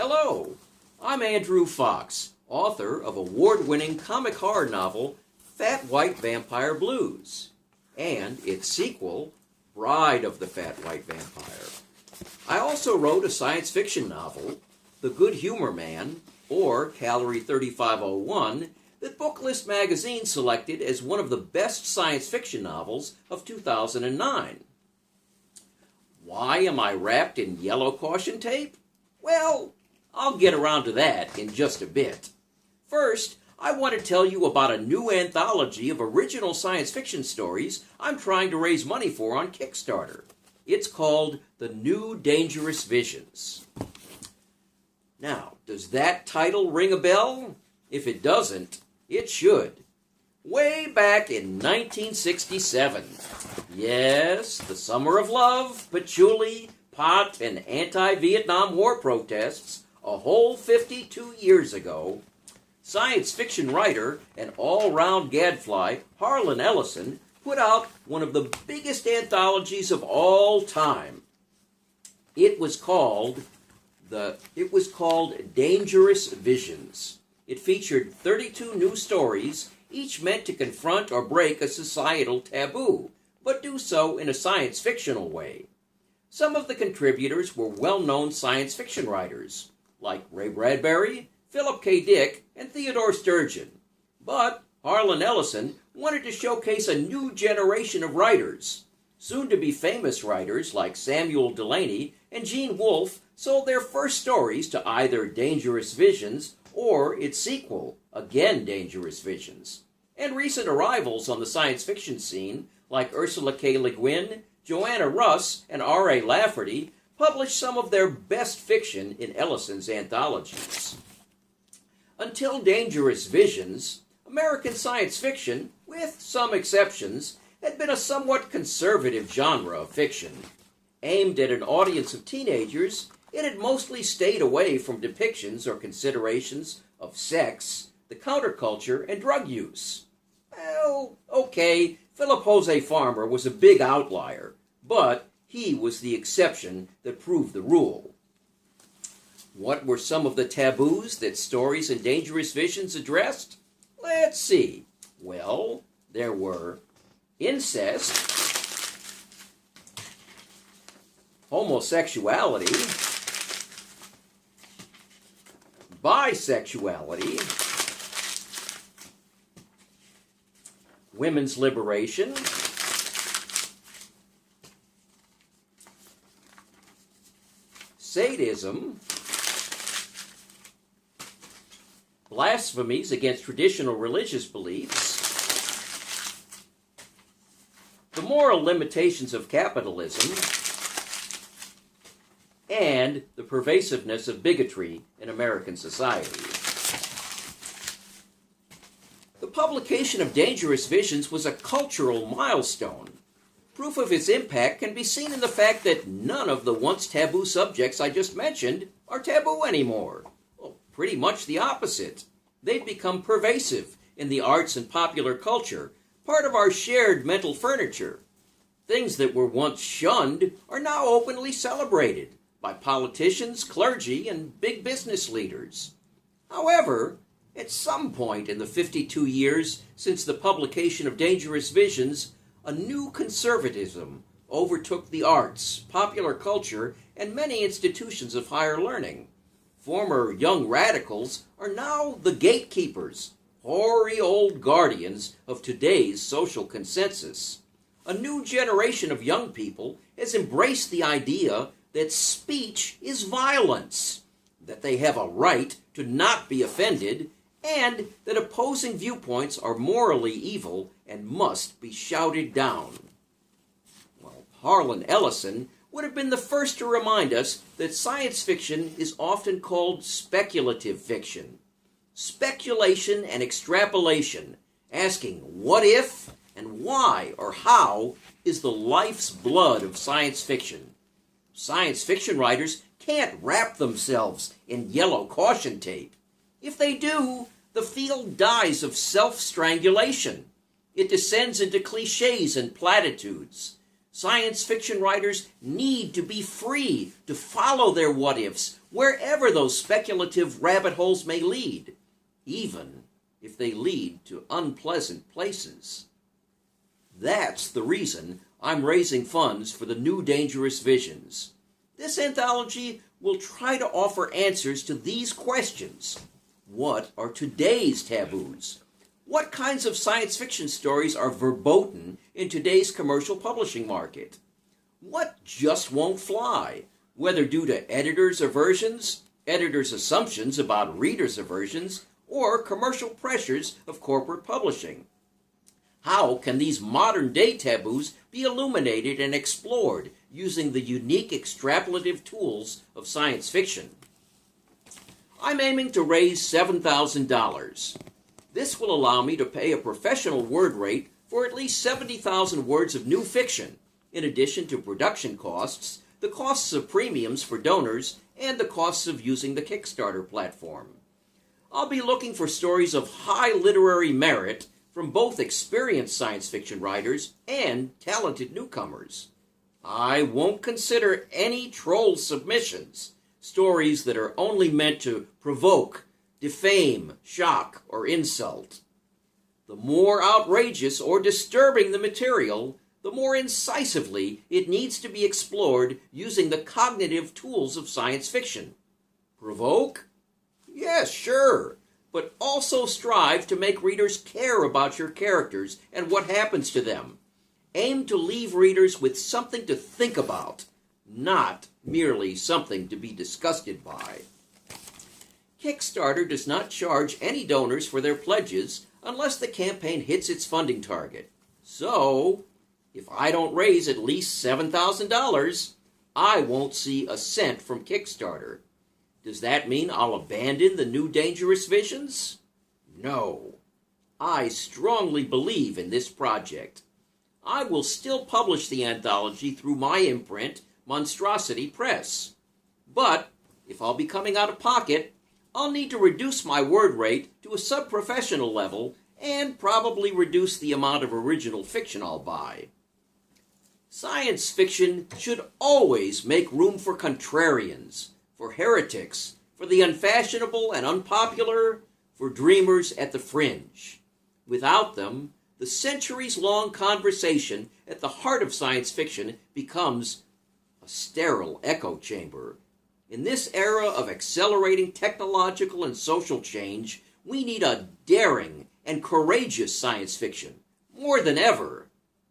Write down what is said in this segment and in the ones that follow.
Hello, I'm Andrew Fox, author of award-winning comic horror novel Fat White Vampire Blues, and its sequel, Bride of the Fat White Vampire. I also wrote a science fiction novel, The Good Humor Man, or Calorie 3501, that Booklist magazine selected as one of the best science fiction novels of 2009. Why am I wrapped in yellow caution tape? Well, I'll get around to that in just a bit. First, I want to tell you about a new anthology of original science fiction stories I'm trying to raise money for on Kickstarter. It's called The New Dangerous Visions. Now, does that title ring a bell? If it doesn't, it should. Way back in 1967. Yes, the summer of love, patchouli, pot, and anti-Vietnam War protests, a whole 52 years ago, science fiction writer and all-round gadfly Harlan Ellison put out one of the biggest anthologies of all time. It was called Dangerous Visions. It featured 32 new stories, each meant to confront or break a societal taboo, but do so in a science fictional way. Some of the contributors were well-known science fiction writers, like Ray Bradbury, Philip K. Dick, and Theodore Sturgeon. But Harlan Ellison wanted to showcase a new generation of writers. Soon-to-be famous writers like Samuel Delany and Gene Wolfe sold their first stories to either Dangerous Visions or its sequel, again Dangerous Visions. And recent arrivals on the science fiction scene, like Ursula K. Le Guin, Joanna Russ, and R.A. Lafferty, published some of their best fiction in Ellison's anthologies. Until Dangerous Visions, American science fiction, with some exceptions, had been a somewhat conservative genre of fiction. Aimed at an audience of teenagers, it had mostly stayed away from depictions or considerations of sex, the counterculture, and drug use. Well, okay, Philip Jose Farmer was a big outlier, but he was the exception that proved the rule. What were some of the taboos that stories in Dangerous Visions addressed? Let's see. Well, there were incest, homosexuality, bisexuality, women's liberation, sadism, blasphemies against traditional religious beliefs, the moral limitations of capitalism, and the pervasiveness of bigotry in American society. The publication of Dangerous Visions was a cultural milestone. Proof of its impact can be seen in the fact that none of the once taboo subjects I just mentioned are taboo anymore. Well, pretty much the opposite. They've become pervasive in the arts and popular culture, part of our shared mental furniture. Things that were once shunned are now openly celebrated by politicians, clergy, and big business leaders. However, at some point in the 52 years since the publication of Dangerous Visions, a new conservatism overtook the arts, popular culture, and many institutions of higher learning. Former young radicals are now the gatekeepers, hoary old guardians of today's social consensus. A new generation of young people has embraced the idea that speech is violence, that they have a right to not be offended, and that opposing viewpoints are morally evil and must be shouted down. Well, Harlan Ellison would have been the first to remind us that science fiction is often called speculative fiction. Speculation and extrapolation, asking what if and why or how, is the life's blood of science fiction. Science fiction writers can't wrap themselves in yellow caution tape. If they do, the field dies of self-strangulation. It descends into cliches and platitudes. Science fiction writers need to be free to follow their what-ifs wherever those speculative rabbit holes may lead, even if they lead to unpleasant places. That's the reason I'm raising funds for the New Dangerous Visions. This anthology will try to offer answers to these questions. What are today's taboos? What kinds of science fiction stories are verboten in today's commercial publishing market? What just won't fly, whether due to editors' aversions, editors' assumptions about readers' aversions, or commercial pressures of corporate publishing? How can these modern-day taboos be illuminated and explored using the unique extrapolative tools of science fiction? I'm aiming to raise $7,000. This will allow me to pay a professional word rate for at least 70,000 words of new fiction, in addition to production costs, the costs of premiums for donors, and the costs of using the Kickstarter platform. I'll be looking for stories of high literary merit from both experienced science fiction writers and talented newcomers. I won't consider any troll submissions, stories that are only meant to provoke, defame, shock, or insult. The more outrageous or disturbing the material, the more incisively it needs to be explored using the cognitive tools of science fiction. Provoke? Yes, sure, but also strive to make readers care about your characters and what happens to them. Aim to leave readers with something to think about, not merely something to be disgusted by. Kickstarter does not charge any donors for their pledges unless the campaign hits its funding target. So, if I don't raise at least $7,000, I won't see a cent from Kickstarter. Does that mean I'll abandon the New Dangerous Visions? No. I strongly believe in this project. I will still publish the anthology through my imprint, Monstrosity Press. But, if I'll be coming out of pocket, I'll need to reduce my word rate to a sub-professional level and probably reduce the amount of original fiction I'll buy. Science fiction should always make room for contrarians, for heretics, for the unfashionable and unpopular, for dreamers at the fringe. Without them, the centuries-long conversation at the heart of science fiction becomes a sterile echo chamber. In this era of accelerating technological and social change, we need a daring and courageous science fiction, more than ever.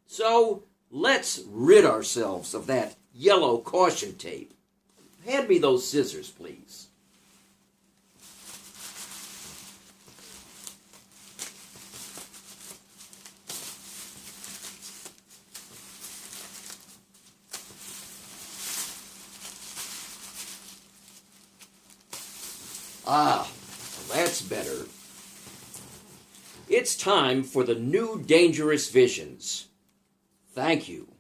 So, let's rid ourselves of that yellow caution tape. Hand me those scissors, please. Ah, that's better. It's time for the New Dangerous Visions. Thank you.